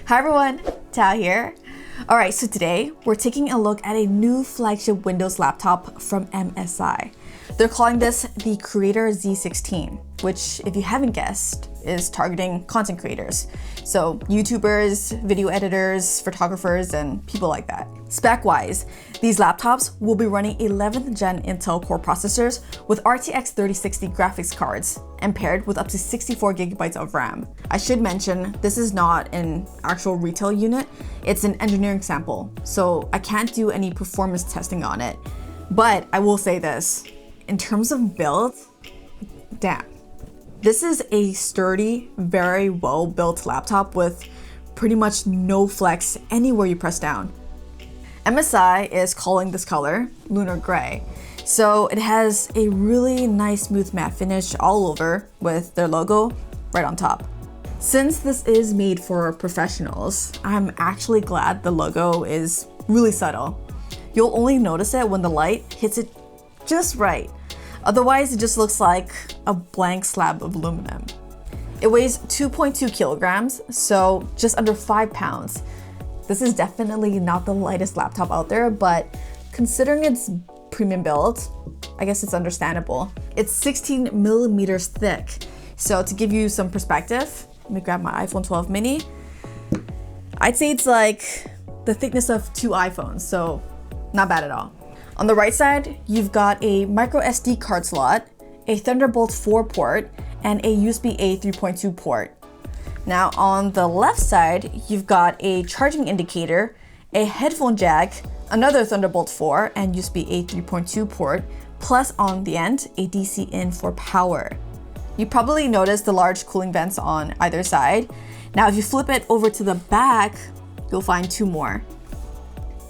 Hi everyone, Thao here. Alright, so today we're taking a look at a new flagship Windows laptop from MSI. They're calling this the Creator Z16, which, if you haven't guessed, is targeting content creators. So YouTubers, video editors, photographers, and people like that. Spec-wise, these laptops will be running 11th gen Intel Core processors with RTX 3060 graphics cards and paired with up to 64 gigabytes of RAM. I should mention, this is not an actual retail unit, it's an engineering sample, so I can't do any performance testing on it. But I will say this, in terms of build, damn. This is a sturdy, very well-built laptop with pretty much no flex anywhere you press down. MSI is calling this color Lunar Gray. So it has a really nice smooth matte finish all over with their logo right on top. Since this is made for professionals, I'm actually glad the logo is really subtle. You'll only notice it when the light hits it just right. Otherwise, it just looks like a blank slab of aluminum. It weighs 2.2 kilograms, so just under 5 pounds. This is definitely not the lightest laptop out there, but considering its premium build, I guess it's understandable. It's 16 millimeters thick. So to give you some perspective, let me grab my iPhone 12 mini. I'd say it's like the thickness of 2 iPhones, so not bad at all. On the right side, you've got a micro SD card slot, a Thunderbolt 4 port, and a USB-A 3.2 port. Now on the left side, you've got a charging indicator, a headphone jack, another Thunderbolt 4 and USB-A 3.2 port, plus on the end, a DC in for power. You probably noticed the large cooling vents on either side. Now if you flip it over to the back, you'll find 2 more.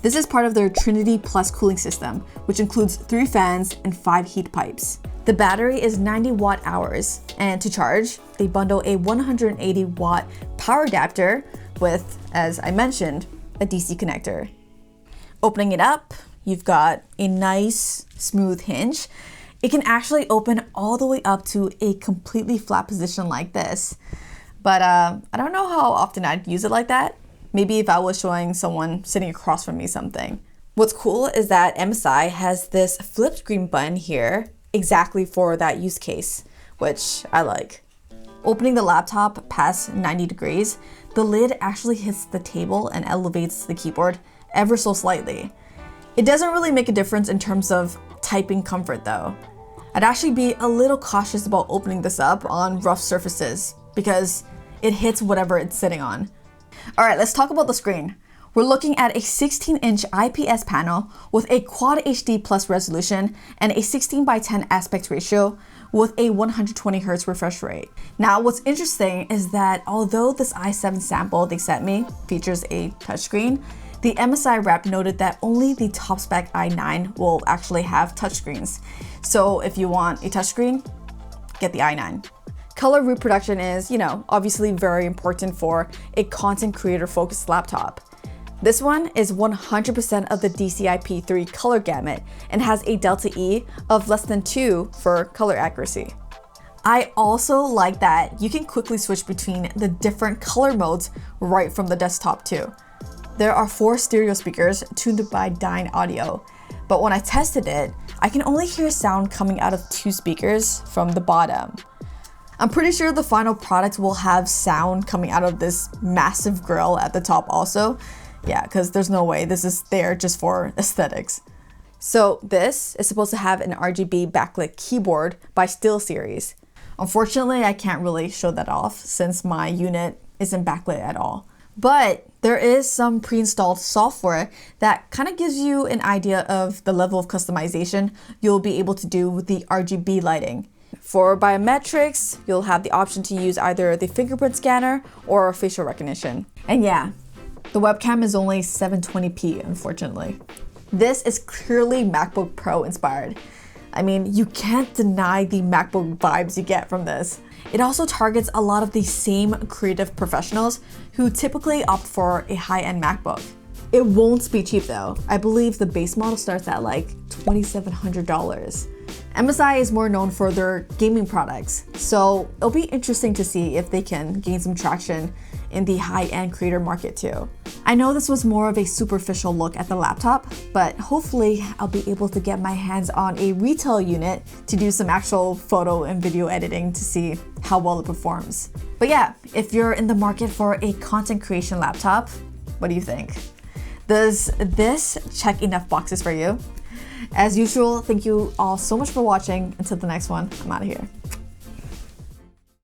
This is part of their Trinity Plus cooling system, which includes 3 fans and 5 heat pipes. The battery is 90 watt hours, and to charge, they bundle a 180 watt power adapter with, as I mentioned, a DC connector. Opening it up, you've got a nice smooth hinge. It can actually open all the way up to a completely flat position like this. But I don't know how often I'd use it like that. Maybe if I was showing someone sitting across from me something. What's cool is that MSI has this flip screen button here exactly for that use case, which I like. Opening the laptop past 90 degrees, the lid actually hits the table and elevates the keyboard ever so slightly. It doesn't really make a difference in terms of typing comfort though. I'd actually be a little cautious about opening this up on rough surfaces because it hits whatever it's sitting on. Alright, let's talk about the screen. We're looking at a 16-inch IPS panel with a Quad HD Plus resolution and a 16:10 aspect ratio with a 120Hz refresh rate. Now, what's interesting is that although this i7 sample they sent me features a touchscreen, the MSI rep noted that only the top spec i9 will actually have touchscreens. So if you want a touchscreen, get the i9. Color reproduction is, obviously very important for a content creator focused laptop. This one is 100% of the DCI-P3 color gamut and has a delta E of less than 2 for color accuracy. I also like that you can quickly switch between the different color modes right from the desktop too. There are 4 stereo speakers tuned by Dyne Audio, but when I tested it, I can only hear sound coming out of 2 speakers from the bottom. I'm pretty sure the final product will have sound coming out of this massive grill at the top also. Yeah, because there's no way this is there just for aesthetics. So this is supposed to have an Rgb Backlit Keyboard by SteelSeries. Unfortunately, I can't really show that off since my unit isn't backlit at all. But there is some pre-installed software that kind of gives you an idea of the level of customization you'll be able to do with the RGB lighting. For biometrics, you'll have the option to use either the fingerprint scanner or facial recognition. And yeah, the webcam is only 720p, unfortunately. This is clearly MacBook Pro inspired. I mean, you can't deny the MacBook vibes you get from this. It also targets a lot of the same creative professionals who typically opt for a high-end MacBook. It won't be cheap though. I believe the base model starts at like $2,700. MSI is more known for their gaming products, so it'll be interesting to see if they can gain some traction in the high-end creator market too. I know this was more of a superficial look at the laptop, but hopefully I'll be able to get my hands on a retail unit to do some actual photo and video editing to see how well it performs. But yeah, if you're in the market for a content creation laptop, what do you think? Does this check enough boxes for you? As usual, thank you all so much for watching. Until the next one, I'm out of here.